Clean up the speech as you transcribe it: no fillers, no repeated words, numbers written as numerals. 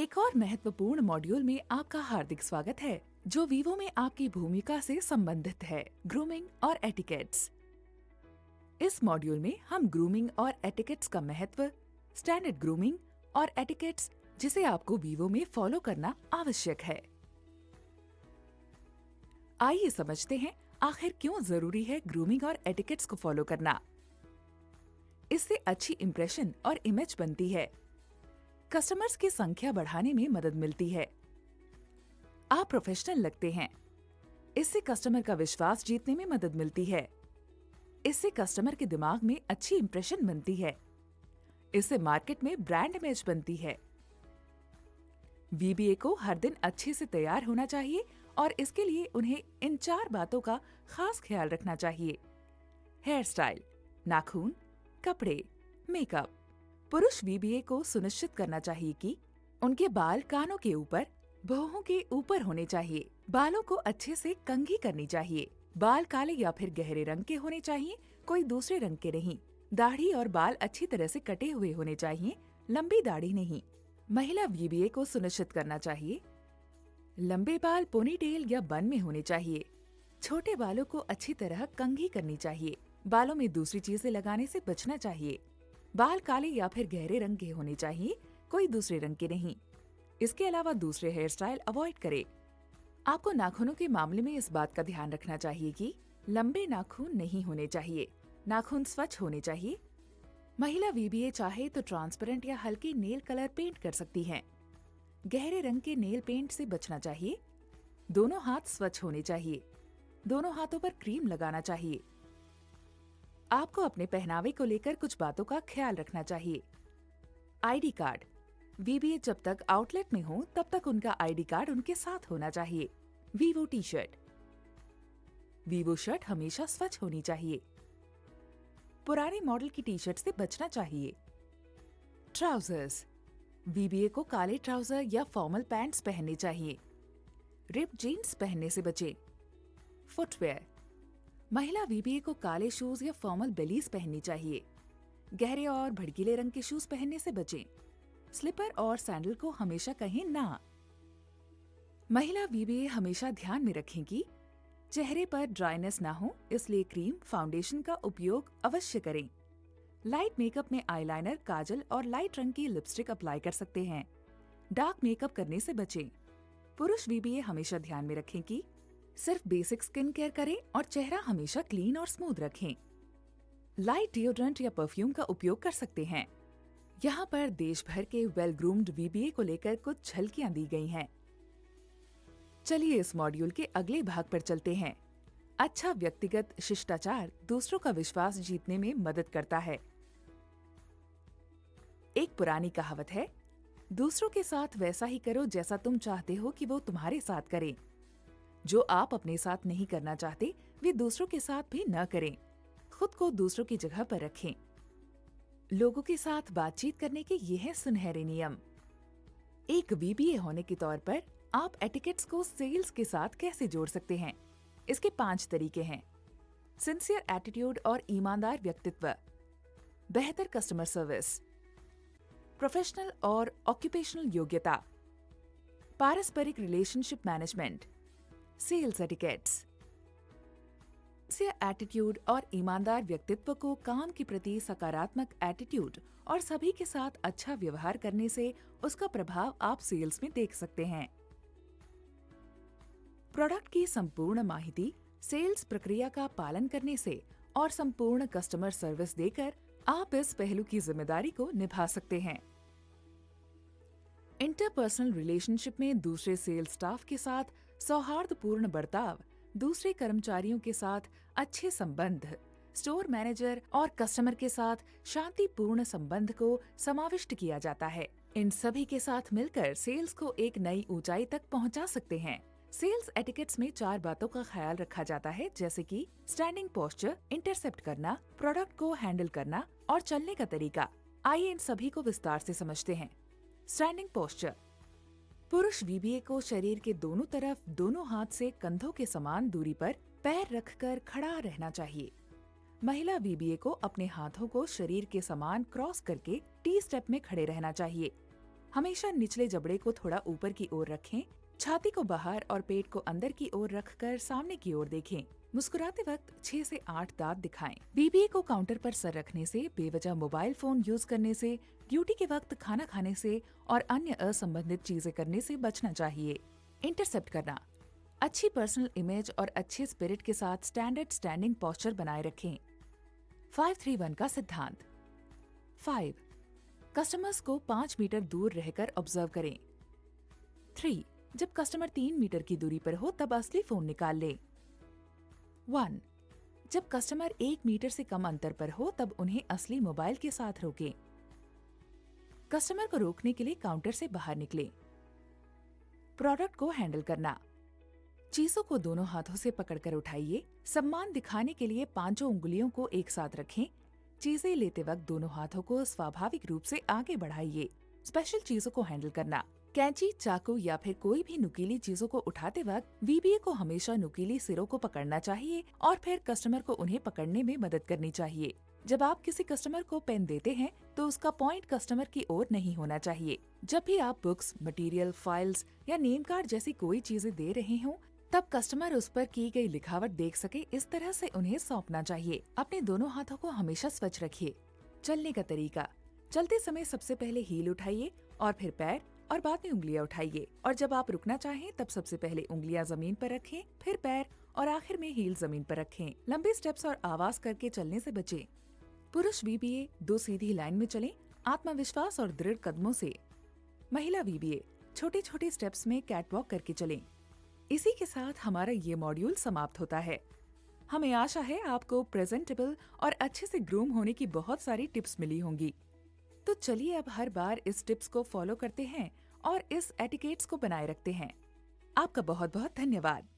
एक और महत्वपूर्ण मॉड्यूल में आपका हार्दिक स्वागत है, जो वीवो में आपकी भूमिका से संबंधित है, ग्रूमिंग और एटिकेट्स। इस मॉड्यूल में हम ग्रूमिंग और एटिकेट्स का महत्व, स्टैंडर्ड ग्रूमिंग और एटिकेट्स जिसे आपको वीवो में फॉलो करना आवश्यक है। आइए समझते हैं आखिर क्यों जरूरी है ग्रूमिंग और एटिकेट्स को फॉलो करना। इससे अच्छी इंप्रेशन और इमेज बनती है, कस्टमर्स की संख्या बढ़ाने में मदद मिलती है, आप प्रोफेशनल लगते हैं, इससे कस्टमर का विश्वास जीतने में मदद मिलती है, इससे कस्टमर के दिमाग में अच्छी इंप्रेशन बनती है, इससे मार्केट में ब्रांड इमेज बनती है। वीबीए को हर दिन अच्छे से तैयार होना चाहिए और इसके लिए उन्हें इन 4 बातों का खास ख्याल रखना चाहिए। हेयर स्टाइल, नाखून, कपड़े, मेकअप। पुरुष वीबीए को सुनिश्चित करना चाहिए कि उनके बाल कानों के ऊपर, भौहों के ऊपर होने चाहिए। बालों को अच्छे से कंघी करनी चाहिए। बाल काले या फिर गहरे रंग के होने चाहिए, कोई दूसरे रंग के नहीं। दाढ़ी और बाल अच्छी तरह से कटे हुए होने चाहिए, लंबी दाढ़ी नहीं। महिला वीबीए को सुनिश्चित करना चाहिए लंबे बाल पोनीटेल या बन में होने चाहिए। छोटे बालों को अच्छी तरह कंघी करनी चाहिए। बालों में दूसरी चीजें लगाने से बचना चाहिए। बाल काले या फिर गहरे रंग के होने चाहिए, कोई दूसरे रंग के नहीं। इसके अलावा दूसरे हेयर स्टाइल अवॉइड करें। आपको नाखूनों के मामले में इस बात का ध्यान रखना चाहिए कि लंबे नाखून नहीं होने चाहिए, नाखून स्वच्छ होने चाहिए। महिला वीबीए चाहे तो ट्रांसपेरेंट या हल्के नेल कलर पेंट कर सकती हैं। गहरे रंग के नेल पेंट से बचना चाहिए। दोनों हाथ स्वच्छ होने चाहिए। दोनों हाथों पर क्रीम लगाना चाहिए। आपको अपने पहनावे को लेकर कुछ बातों का ख्याल रखना चाहिए। ID card. वीबीए जब तक आउटलेट में हो तब तक उनका आईडी कार्ड उनके साथ होना चाहिए। Vivo T shirt. Vivo shirt हमेशा स्वच्छ होनी चाहिए। पुराने मॉडल की टी शर्ट से बचना चाहिए। ट्राउजर्स। वीबीए को काले ट्राउजर या फॉर्मल पैंट्स पहनने चाहिए। रिप जीन्स पहनने से बचें। फुटवेयर। महिला वीबीए को काले शूज या फॉर्मल बेलीज पहननी चाहिए। गहरे और भड़कीले रंग के शूज पहनने से बचें। स्लीपर और सैंडल को हमेशा कहें ना। महिला वीबीए हमेशा ध्यान में रखें कि चेहरे पर ड्राइनेस ना हो, इसलिए क्रीम फाउंडेशन का उपयोग अवश्य करें। लाइट मेकअप में आईलाइनर, काजल और लाइट रंग की लिपस्टिक अप्लाई कर सकते हैं। डार्क मेकअप करने से बचें। पुरुष वीबीए हमेशा ध्यान में रखें कि सिर्फ बेसिक स्किन केयर करें और चेहरा हमेशा क्लीन और स्मूथ रखें। लाइट डिओड्रेंट या परफ्यूम का उपयोग कर सकते हैं। यहाँ पर देश भर के वेल ग्रूम्ड वीबीए को लेकर कुछ झलकियां दी गई हैं। चलिए इस मॉड्यूल के अगले भाग पर चलते हैं। अच्छा व्यक्तिगत शिष्टाचार दूसरों का विश्वास जीतने में मदद करता है। एक पुरानी कहावत है, दूसरों के साथ वैसा ही करो जैसा तुम चाहते हो कि वो तुम्हारे साथ करें। जो आप अपने साथ नहीं करना चाहते, वे दूसरों के साथ भी न करें। खुद को दूसरों की जगह पर रखें। लोगों के साथ बातचीत करने के ये हैं सुनहरे नियम। एक वीबीए होने के तौर पर आप एटिकेट्स को सेल्स के साथ कैसे जोड़ सकते हैं? इसके 5 तरीके हैं। सिंसियर एटीट्यूड और ईमानदार व्यक्तित्व, बेहतर कस्टमर सर्विस, प्रोफेशनल और ऑक्यूपेशनल योग्यता, पारस्परिक relationship management, sales etiquettes. Sincere attitude और ईमानदार व्यक्तित्व को काम के प्रति सकारात्मक एटीट्यूड और सभी के साथ अच्छा व्यवहार करने से उसका प्रभाव आप सेल्स में देख सकते हैं। प्रोडक्ट की संपूर्ण माहिती, सेल्स प्रक्रिया का पालन करने से और संपूर्ण कस्टमर सर्विस देकर आप इस पहलू की जिम्मेदारी को निभा सकते हैं। इंटरपर्सनल रिलेशनशिप में दूसरे सेल्स स्टाफ के साथ सौहार्दपूर्ण बर्ताव, दूसरे कर्मचारियों के साथ अच्छे संबंध, स्टोर मैनेजर और कस्टमर के साथ शांतिपूर्ण संबंध को समाविष्ट किया जाता है। इन सभी के साथ मिलकर सेल्स को एक नई ऊंचाई तक पहुंचा सकते हैं। सेल्स एटिकेट्स में 4 बातों का ख्याल रखा जाता है, जैसे कि स्टैंडिंग पोस्चर, इंटरसेप्ट करना, प्रोडक्ट को हैंडल करना और चलने का तरीका। आइए इन सभी को विस्तार से समझते हैं। Standing posture. पुरुष वीबीए को शरीर के दोनों तरफ दोनों हाथ से कंधों के समान दूरी पर पैर रखकर खड़ा रहना चाहिए। महिला वीबीए को अपने हाथों को शरीर के समान क्रॉस करके टी स्टेप में खड़े रहना चाहिए। हमेशा निचले जबड़े को थोड़ा ऊपर की ओर रखें। छाती को बाहर और पेट को अंदर की ओर रखकर सामने की ओर देखें। मुस्कुराते वक्त 6 से 8 दांत दिखाएं। बीबीए को काउंटर पर सर रखने से, बेवजह मोबाइल फोन यूज करने से, ड्यूटी के वक्त खाना खाने से और अन्य असंबंधित चीजें करने से बचना चाहिए। इंटरसेप्ट करना। अच्छी पर्सनल इमेज और अच्छे स्पिरिट के साथ स्टैंडर्ड स्टैंडिंग पोस्चर बनाए रखें। 5-3-1 का सिद्धांत। 5. कस्टमर्स को 5 मीटर दूर रहकर ऑब्जर्व करें। 3. जब कस्टमर 3 मीटर की दूरी पर हो तब असली फोन निकाल ले। 1. जब कस्टमर 1 मीटर से कम अंतर पर हो तब उन्हें असली मोबाइल के साथ रोकें। कस्टमर को रोकने के लिए काउंटर से बाहर निकलें। प्रोडक्ट को हैंडल करना। चीजों को दोनों हाथों से पकड़कर उठाइए। सम्मान दिखाने के लिए पांचों उंगलियों को एक साथ रखें। चीजें लेते वक्त दोनों हाथों को स्वाभाविक रूप से आगे बढ़ाइए। स्पेशल चीजों को हैंडल करना। कैंची, चाकू या फिर कोई भी नुकीली चीजों को उठाते वक्त वीबीए को हमेशा नुकीली सिरों को पकड़ना चाहिए और फिर कस्टमर को उन्हें पकड़ने में मदद करनी चाहिए। जब आप किसी कस्टमर को पेन देते हैं तो उसका पॉइंट कस्टमर की ओर नहीं होना चाहिए। जब भी आप बुक्स, मटेरियल, फाइल्स या नेम कार्ड जैसी कोई चीजें दे रहे हों तब कस्टमर उस पर की गई लिखावट देख सके, इस तरह से उन्हें सौंपना चाहिए। अपने दोनों हाथों को हमेशा स्वच्छ रखिए। चलने का तरीका। चलते समय सबसे पहले हील उठाइए और फिर पैर और बाद में उंगलियां उठाइए। और जब आप रुकना चाहें तब सबसे पहले उंगलियां जमीन पर रखें, फिर पैर और आखिर में हील जमीन पर रखें। लंबे स्टेप्स और आवाज करके चलने से बचें। पुरुष वीबीए 2 सीधी लाइन में चलें, आत्मविश्वास और दृढ़ कदमों से। महिला वीबीए छोटे छोटे स्टेप्स में कैटवॉक करके चलें। इसी के साथ हमारा ये मॉड्यूल समाप्त होता है। हमें आशा है आपको प्रेजेंटेबल और अच्छे से ग्रूम होने की बहुत सारी टिप्स मिली होंगी। तो चलिए अब हर बार इस टिप्स को फॉलो करते हैं और इस एटिकेट्स को बनाए रखते हैं। आपका बहुत बहुत धन्यवाद।